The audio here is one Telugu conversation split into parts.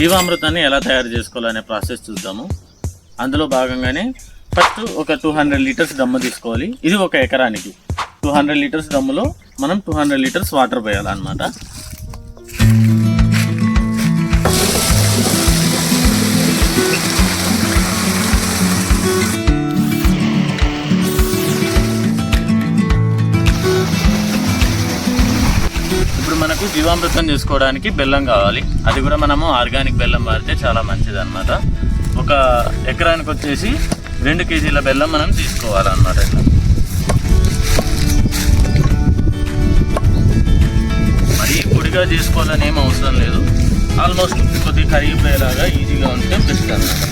జీవామృతాన్ని ఎలా తయారు చేసుకోవాలనే ప్రాసెస్ చూద్దాము. అందులో భాగంగానే ఫస్ట్ ఒక 200 లీటర్స్ దమ్ము తీసుకోవాలి. ఇది ఒక ఎకరానికి 200 లీటర్స్ దమ్ములో మనం 200 లీటర్స్ వాటర్ పోయాలన్నమాట. మనకు జీవామృతం చేసుకోవడానికి బెల్లం కావాలి. అది కూడా మనము ఆర్గానిక్ బెల్లం వాడితే చాలా మంచిది అన్నమాట. ఒక ఎకరానికి వచ్చేసి 2 కేజీల బెల్లం మనం తీసుకోవాలన్నమాట. ఇట్లా మరి పొడిగా చేసుకోవాలని ఏం అవసరం లేదు. ఆల్మోస్ట్ కొద్దిగా కరిగిపోయేలాగా ఈజీగా ఉంటే బెస్ట్ అన్నమాట.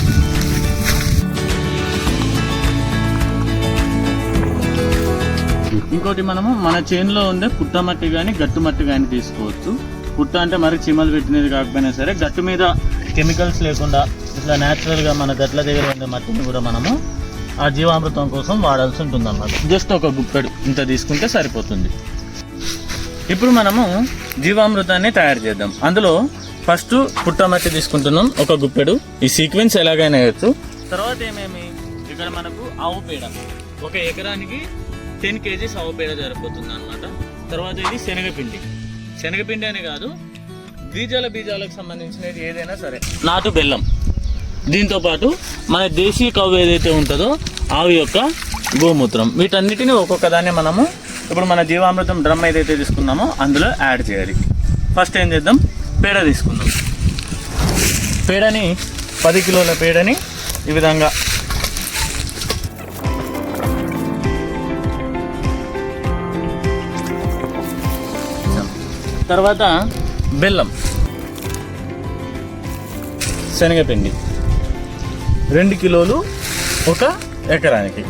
ఇంకోటి మనము మన చేనులో ఉండే పుట్ట మట్టి కానీ గట్టు మట్టి కానీ తీసుకోవచ్చు. పుట్ట అంటే మరి చీమలు పెట్టినది కాకపోయినా సరే, గట్టు మీద కెమికల్స్ లేకుండా ఇట్లా న్యాచురల్గా మన గట్ల దగ్గర ఉండే మట్టిని కూడా మనము ఆ జీవామృతం కోసం వాడాల్సి ఉంటుంది అన్నమాట. జస్ట్ ఒక గుప్పెడు ఇంత తీసుకుంటే సరిపోతుంది. ఇప్పుడు మనము జీవామృతాన్ని తయారు చేద్దాం. అందులో ఫస్ట్ పుట్ట మట్టి తీసుకుంటున్నాం ఒక గుప్పెడు. ఈ సీక్వెన్స్ ఎలాగైనా వేయచ్చు. తర్వాత ఏమేమి ఇక్కడ మనకు ఆవు పేడ ఒక ఎకరానికి 10 కేజీస్ ఆవు పేడ సరిపోతుంది అనమాట. తర్వాత ఇది శనగపిండి అని కాదు, బీజాలకు సంబంధించినది ఏదైనా సరే. నాటు బెల్లం, దీంతో పాటు మన దేశీ కవ్వు ఏదైతే ఉంటుందో ఆవు యొక్క గోమూత్రం, వీటన్నిటిని ఒక్కొక్క దాన్ని మనము ఇప్పుడు మన జీవామృతం డ్రమ్ ఏదైతే తీసుకున్నామో అందులో యాడ్ చేయాలి. ఫస్ట్ ఏం చేద్దాం, పేడ తీసుకుందాం. పేడని 10 కిలోల పేడని ఈ విధంగా తర్వాత బెల్లం, శనగపిండి 2 కిలోలు ఒక ఎకరానికి.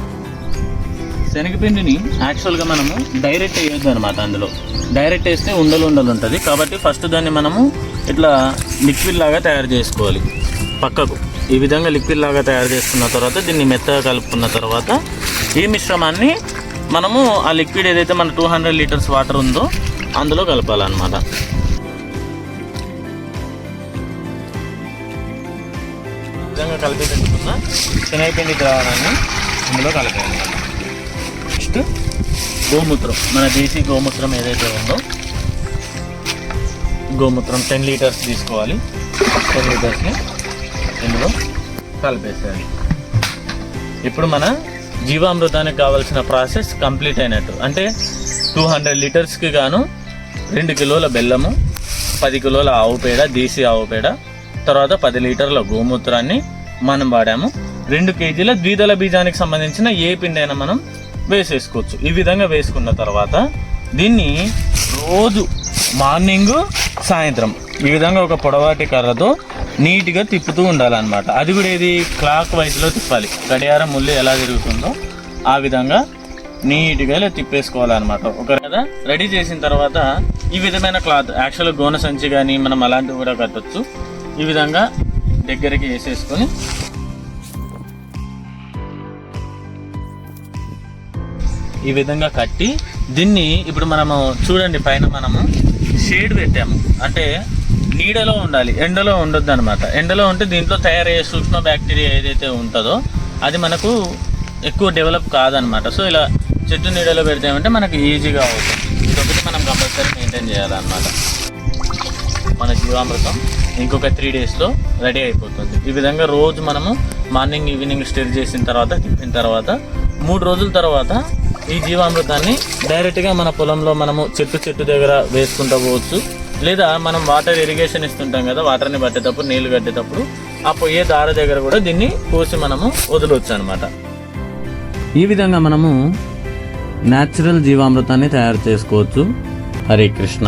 శనగపిండిని యాక్చువల్గా మనము డైరెక్ట్ వేయొద్దు అనమాట. అందులో డైరెక్ట్ వేస్తే ఉండలు ఉంటుంది. కాబట్టి ఫస్ట్ దాన్ని మనము ఇట్లా లిక్విడ్ లాగా తయారు చేసుకోవాలి. పక్కకు ఈ విధంగా లిక్విడ్ లాగా తయారు చేసుకున్న తర్వాత దీన్ని మెత్తగా కలుపుకున్న తర్వాత ఈ మిశ్రమాన్ని మనము ఆ లిక్విడ్ ఏదైతే మన 200 లీటర్స్ వాటర్ ఉందో అందులో కలపాలన్నమాట. విధంగా కలిపి పెట్టుకున్న శనగపిండి ద్రావణాన్ని ఇందులో కలపాలి. నెక్స్ట్ గోమూత్రం, మన దేశీ గోమూత్రం ఏదైతే ఉందో గోమూత్రం 10 లీటర్స్ తీసుకోవాలి. 10 లీటర్స్ని ఇందులో కలిపేసేయాలి. ఇప్పుడు మన జీవామృతానికి కావాల్సిన ప్రాసెస్ కంప్లీట్ అయినట్టు. అంటే 200 లీటర్స్కి గాను 2 కిలోల బెల్లము, 10 కిలోల ఆవు పేడ, దేశీ ఆవు పేడ, తర్వాత 10 లీటర్ల గోమూత్రాన్ని మనం వాడాము. 2 కేజీల ద్విదళ బీజానికి సంబంధించిన ఏ పిండి అయినా మనం వేసేసుకోవచ్చు. ఈ విధంగా వేసుకున్న తర్వాత దీన్ని రోజు మార్నింగ్ సాయంత్రం ఈ విధంగా ఒక పొడవాటి కర్రతో నీట్గా తిప్పుతూ ఉండాలన్నమాట. అది కూడా ఇది క్లాక్ వైజ్లో తిప్పాలి. గడియారం ముళ్ళు ఎలా తిరుగుతుందో ఆ విధంగా నీట్గా ఇలా తిప్పేసుకోవాలన్నమాట. ఒక కదా రెడీ చేసిన తర్వాత ఈ విధమైన క్లాత్, యాక్చువల్గా గోనె సంచి కానీ మనం అలాంటివి కూడా కట్టొచ్చు. ఈ విధంగా దగ్గరికి వేసేసుకొని ఈ విధంగా కట్టి దీన్ని ఇప్పుడు మనము చూడండి పైన మనము షేడ్ పెట్టాము. అంటే నీడలో ఉండాలి, ఎండలో ఉండొద్దు అనమాట. ఎండలో ఉంటే దీంట్లో తయారయ్యే సూక్ష్మ బ్యాక్టీరియా ఏదైతే ఉంటుందో అది మనకు ఎక్కువ డెవలప్ కాదనమాట. సో ఇలా చెట్టు నీడలో పెడితేమంటే మనకు ఈజీగా అవుతుంది. ఇదొకటి మనం కంపల్సరీ మెయింటైన్ చేయాలన్నమాట. మన జీవామృతం ఇంకొక 3 డేస్లో రెడీ అయిపోతుంది. ఈ విధంగా రోజు మనము మార్నింగ్ ఈవినింగ్ స్టిర్ చేసిన తర్వాత తిప్పిన తర్వాత 3 రోజుల తర్వాత ఈ జీవామృతాన్ని డైరెక్ట్గా మన పొలంలో మనము చెట్టు దగ్గర వేసుకుంటూ పోవచ్చు. లేదా మనం వాటర్ ఇరిగేషన్ ఇస్తుంటాం కదా, వాటర్ని పట్టేటప్పుడు నీళ్లు కట్టేటప్పుడు ఆ పొయ్యే దారి దగ్గర కూడా దీన్ని పోసి మనము వదలవచ్చు అనమాట. ఈ విధంగా మనము న్యాచురల్ జీవామృతాన్ని తయారు చేసుకోవచ్చు. హరే కృష్ణ.